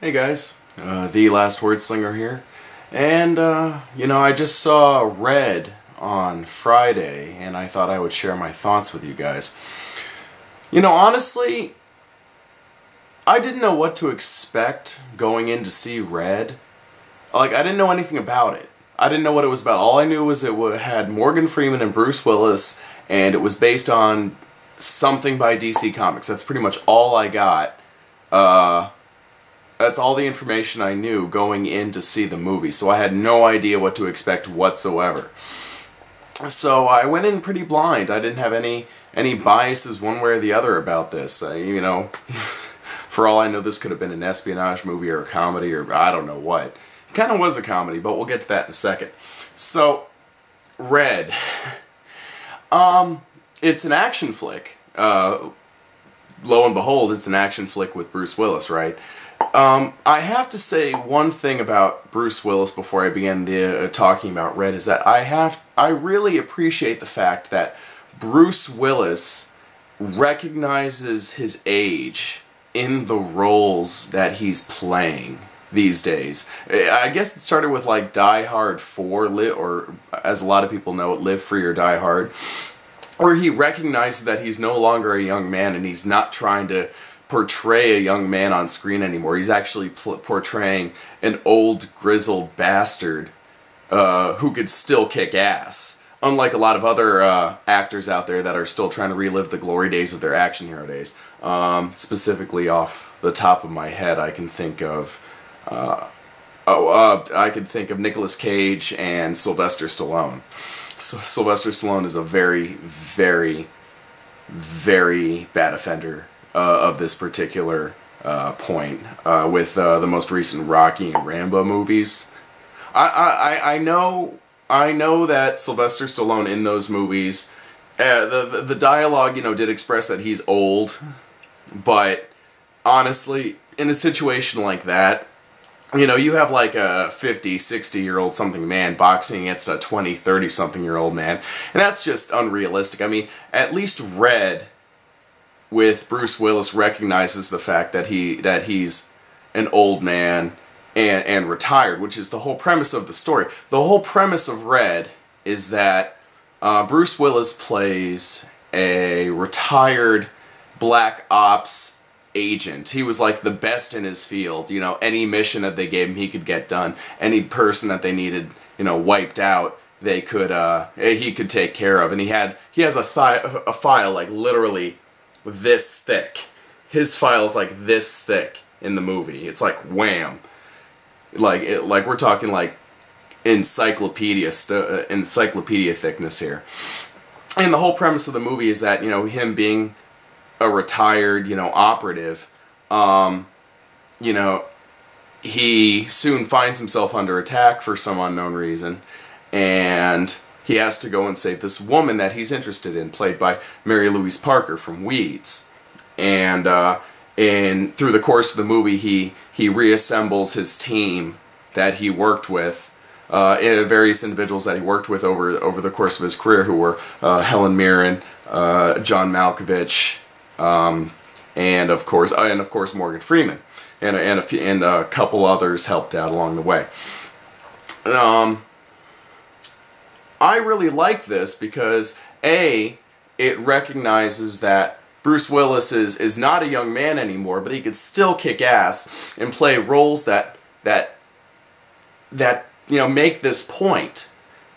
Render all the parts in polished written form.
Hey guys, the last Wordslinger here, and I just saw Red on Friday, and I thought I would share my thoughts with you guys. Honestly, I didn't know what to expect going in to see Red. I didn't know anything about it. I didn't know what it was about. All I knew was it had Morgan Freeman and Bruce Willis, and it was based on something by DC Comics. That's pretty much all I got. That's all the information I knew going in to see the movie, so I had no idea what to expect whatsoever. So I went in pretty blind. I didn't have any biases one way or the other about this. For all I know, this could have been an espionage movie or a comedy or I don't know what. It kind of was a comedy, but we'll get to that in a second. So, Red. It's an action flick. Lo and behold, it's an action flick with Bruce Willis, right? I have to say one thing about Bruce Willis before I begin talking about Red is that I really appreciate the fact that Bruce Willis recognizes his age in the roles that he's playing these days. I guess it started with like Die Hard 4, or as a lot of people know it, Live Free or Die Hard, where he recognizes that he's no longer a young man and he's not trying to portray a young man on screen anymore. He's actually portraying an old, grizzled bastard who could still kick ass. Unlike a lot of other actors out there that are still trying to relive the glory days of their action hero days. Specifically off the top of my head, I can think of Nicolas Cage and Sylvester Stallone. So Sylvester Stallone is a very, very, very bad offender of this particular point with the most recent Rocky and Rambo movies. I know that Sylvester Stallone in those movies, the dialogue did express that he's old, but honestly, in a situation like that, you have like a 50, 60-year-old something man boxing against a 20, 30-something-year-old man, and that's just unrealistic. I mean, at least Red with Bruce Willis recognizes the fact that he's an old man and retired, which is the whole premise of the story. The whole premise of Red is that Bruce Willis plays a retired black ops agent. He was like the best in his field. Any mission that they gave him, he could get done. Any person that they needed, wiped out, he could take care of. And he has a file like literally this thick. His file is like this thick in the movie. It's like wham. Like we're talking like encyclopedia thickness here. And the whole premise of the movie is that him being a retired operative, he soon finds himself under attack for some unknown reason, and he has to go and save this woman that he's interested in, played by Mary Louise Parker from Weeds. And through the course of the movie, he reassembles his team that he worked with, various individuals that he worked with over the course of his career, who were Helen Mirren, John Malkovich, and of course Morgan Freeman, and a couple others helped out along the way. I really like this because A, it recognizes that Bruce Willis is not a young man anymore, but he could still kick ass and play roles that make this point.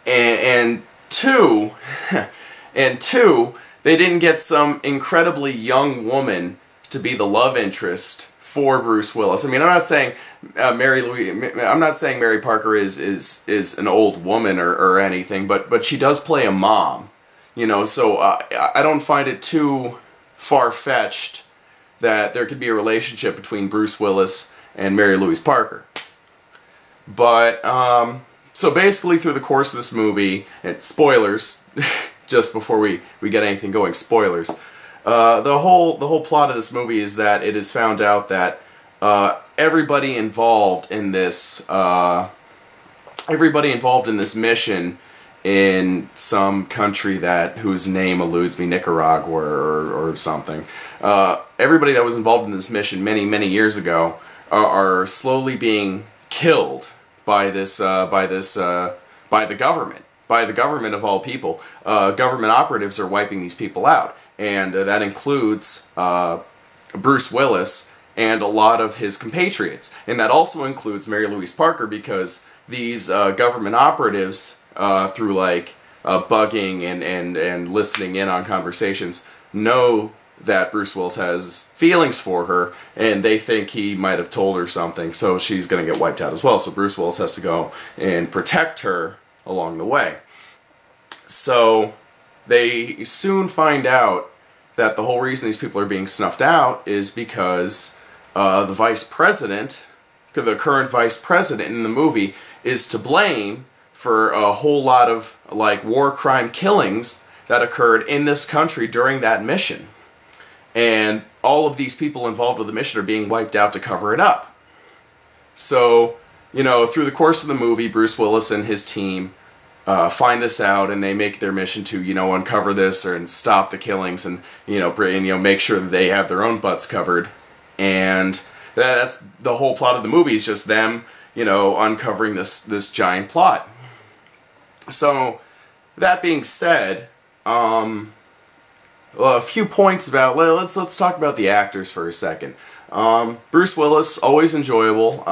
And two, they didn't get some incredibly young woman to be the love interest for Bruce Willis. I mean, I'm not saying Mary Parker is an old woman or anything, but she does play a mom, so I don't find it too far-fetched that there could be a relationship between Bruce Willis and Mary Louise Parker. But so basically through the course of this movie, and spoilers, just before we get anything going, spoilers. The whole plot of this movie is that it is found out that everybody involved in this mission in some country whose name eludes me, Nicaragua or something. Everybody that was involved in this mission many years ago are slowly being killed by the government of all people. Government operatives are wiping these people out, and that includes Bruce Willis and a lot of his compatriots, and that also includes Mary Louise Parker, because these government operatives, through like bugging and listening in on conversations, know that Bruce Willis has feelings for her, and they think he might have told her something, so she's going to get wiped out as well. So Bruce Willis has to go and protect her along the way. So they soon find out that the whole reason these people are being snuffed out is because the vice president, the current vice president in the movie, is to blame for a whole lot of like war crime killings that occurred in this country during that mission. And all of these people involved with the mission are being wiped out to cover it up. So, you know, through the course of the movie, Bruce Willis and his team find this out, and they make their mission to, you know, uncover this and stop the killings, and make sure that they have their own butts covered. And that's the whole plot of the movie, is just them, you know, uncovering this giant plot. So, that being said, a few points about, let's talk about the actors for a second. Bruce Willis, always enjoyable.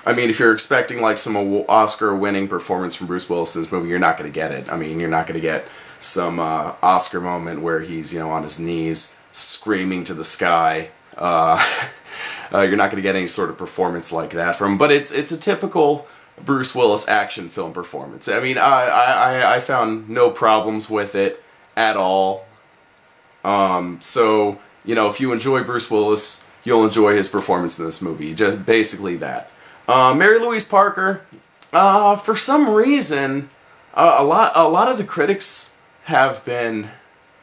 I mean, if you're expecting like some Oscar-winning performance from Bruce Willis in this movie, you're not going to get it. I mean, you're not going to get some Oscar moment where he's, you know, on his knees screaming to the sky. You're not going to get any sort of performance like that from him. But it's a typical Bruce Willis action film performance. I mean, I found no problems with it at all. So, you know, if you enjoy Bruce Willis, you'll enjoy his performance in this movie. Just basically that. Mary Louise Parker, for some reason, a lot of the critics have been,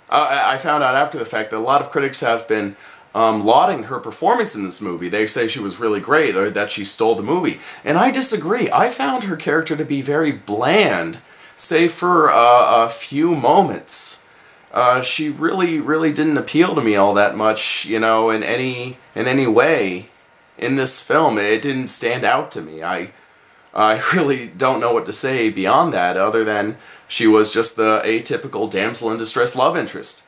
I found out after the fact that a lot of critics have been lauding her performance in this movie. They say she was really great, or that she stole the movie. And I disagree. I found her character to be very bland, save for a few moments. She really didn't appeal to me all that much, you know, in any way in this film. It didn't stand out to me. I really don't know what to say beyond that, other than she was just the atypical damsel in distress love interest.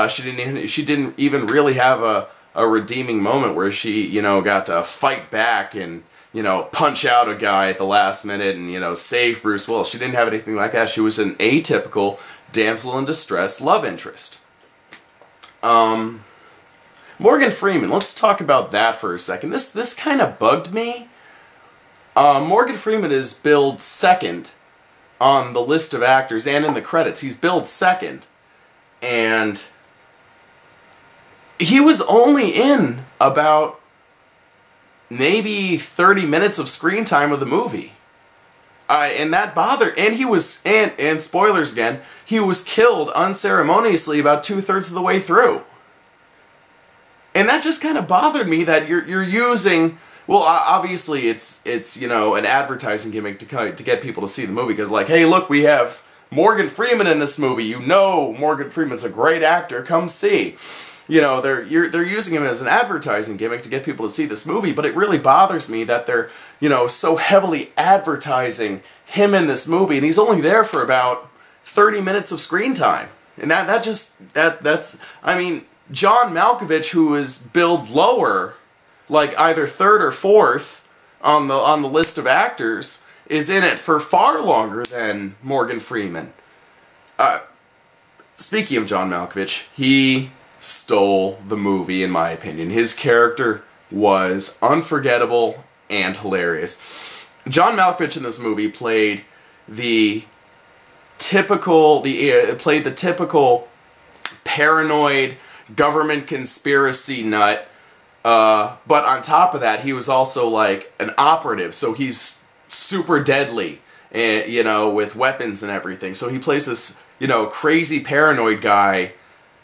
She didn't even really have a redeeming moment where she, you know, got to fight back and, you know, punch out a guy at the last minute and, you know, save Bruce Willis. She didn't have anything like that. She was an atypical damsel in distress love interest. Morgan Freeman, let's talk about that for a second. This kind of bugged me. Morgan Freeman is billed second on the list of actors and in the credits. He's billed second. And he was only in about maybe 30 minutes of screen time of the movie. And that bothered, and he was, and spoilers again, he was killed unceremoniously about 2/3 of the way through. And that just kind of bothered me, that you're using, well, obviously it's you know, an advertising gimmick to get people to see the movie, because like, hey, look, we have Morgan Freeman in this movie. You know Morgan Freeman's a great actor. Come see. You know, they're using him as an advertising gimmick to get people to see this movie, but it really bothers me that they're, you know, so heavily advertising him in this movie, and he's only there for about 30 minutes of screen time. And that's, I mean, John Malkovich, who is billed lower, like either third or fourth on the list of actors, is in it for far longer than Morgan Freeman. Speaking of John Malkovich, he stole the movie, in my opinion. His character was unforgettable and hilarious. John Malkovich in this movie played the typical paranoid government conspiracy nut, but on top of that, he was also like an operative, so he's super deadly, and, you know, with weapons and everything. So he plays this, you know, crazy paranoid guy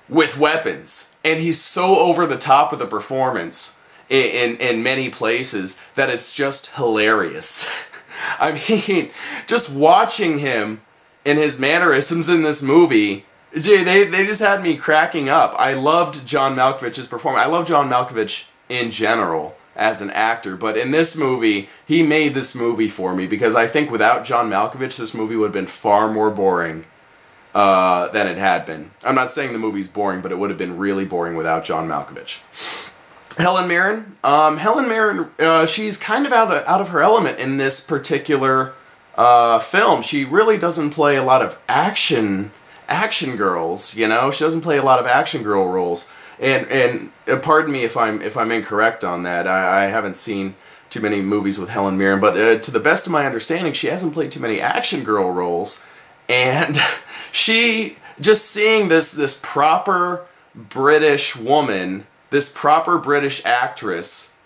with weapons, and he's so over the top of the performance in many places that it's just hilarious. I mean, just watching him and his mannerisms in this movie, they just had me cracking up. I loved John Malkovich's performance. I love John Malkovich in general. as an actor. But in this movie, he made this movie for me, because I think without John Malkovich, this movie would have been far more boring than it had been. I'm not saying the movie's boring, but it would have been really boring without John Malkovich. Helen Mirren. Helen Mirren, she's kind of out of her element in this particular film. She really doesn't play a lot of action girls, you know? She doesn't play a lot of action girl roles. And pardon me if I'm incorrect on that. I haven't seen too many movies with Helen Mirren, but to the best of my understanding, she hasn't played too many action girl roles. And she, just seeing this proper British woman, this proper British actress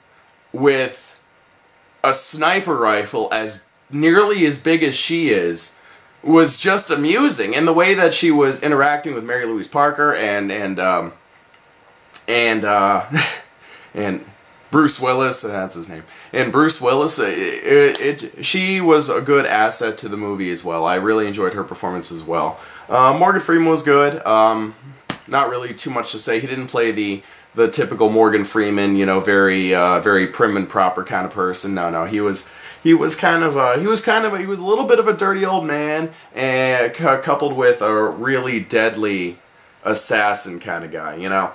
with a sniper rifle as nearly as big as she is, was just amusing. And the way that she was interacting with Mary Louise Parker and Bruce Willis, that's his name, and Bruce Willis, she was a good asset to the movie as well. I really enjoyed her performance as well. Morgan Freeman was good. Not really too much to say. He didn't play the typical Morgan Freeman, you know, very prim and proper kind of person. No, he was a little bit of a dirty old man, and coupled with a really deadly assassin kind of guy, you know.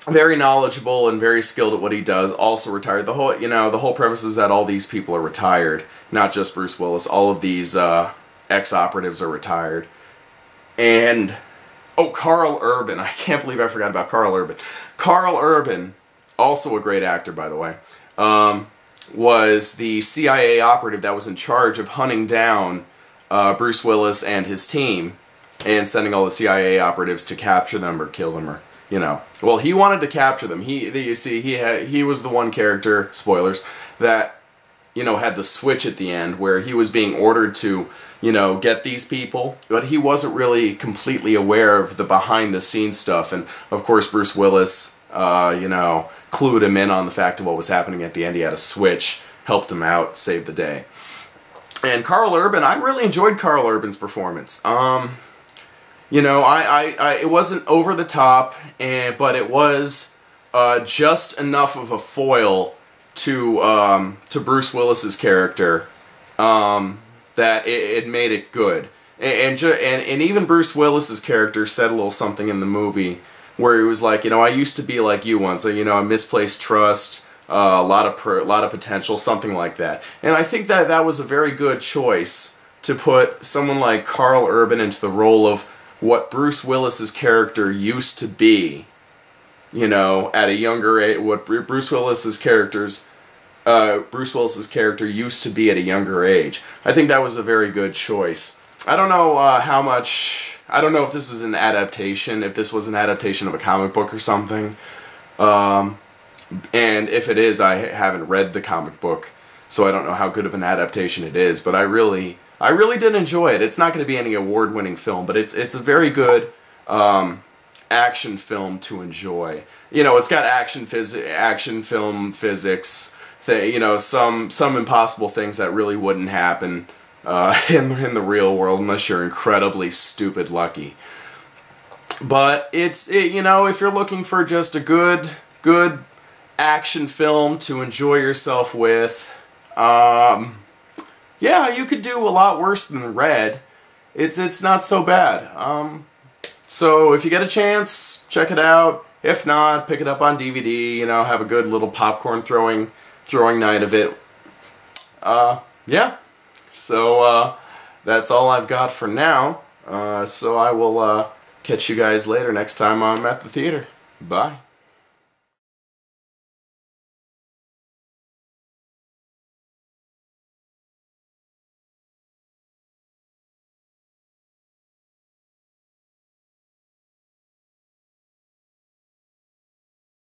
Very knowledgeable and very skilled at what he does. Also retired. The whole premise is that all these people are retired, not just Bruce Willis. All of these ex-operatives are retired. And oh, Karl Urban. I can't believe I forgot about Karl Urban. Karl Urban, also a great actor, by the way, was the CIA operative that was in charge of hunting down Bruce Willis and his team and sending all the CIA operatives to capture them or kill them, or, you know. Well, he wanted to capture them. You see, he was the one character, spoilers, that, you know, had the switch at the end where he was being ordered to, you know, get these people, but he wasn't really completely aware of the behind-the-scenes stuff. And, of course, Bruce Willis, you know, clued him in on the fact of what was happening at the end. He had a switch, helped him out, saved the day. And Karl Urban, I really enjoyed Karl Urban's performance. You know, it wasn't over the top, but it was just enough of a foil to Bruce Willis's character that it made it good. And even Bruce Willis's character said a little something in the movie where he was like, you know, I used to be like you once, you know, a misplaced trust, a lot of potential, something like that. And I think that was a very good choice to put someone like Karl Urban into the role of what Bruce Willis's character used to be, you know, at a younger age. What Bruce Willis's character used to be at a younger age. I think that was a very good choice. I don't know how much. I don't know if this is an adaptation. If this was an adaptation of a comic book or something. And if it is, I haven't read the comic book, so I don't know how good of an adaptation it is. But I really did enjoy it. It's not going to be any award-winning film, but it's a very good action film to enjoy. You know, it's got action film physics. You know, some impossible things that really wouldn't happen in the real world unless you're incredibly stupid lucky. But you know, if you're looking for just a good action film to enjoy yourself with, yeah, you could do a lot worse than Red. It's not so bad. So if you get a chance, check it out. If not, pick it up on DVD. You know, have a good little popcorn throwing night of it. Yeah. So that's all I've got for now. So I will catch you guys later next time I'm at the theater. Bye.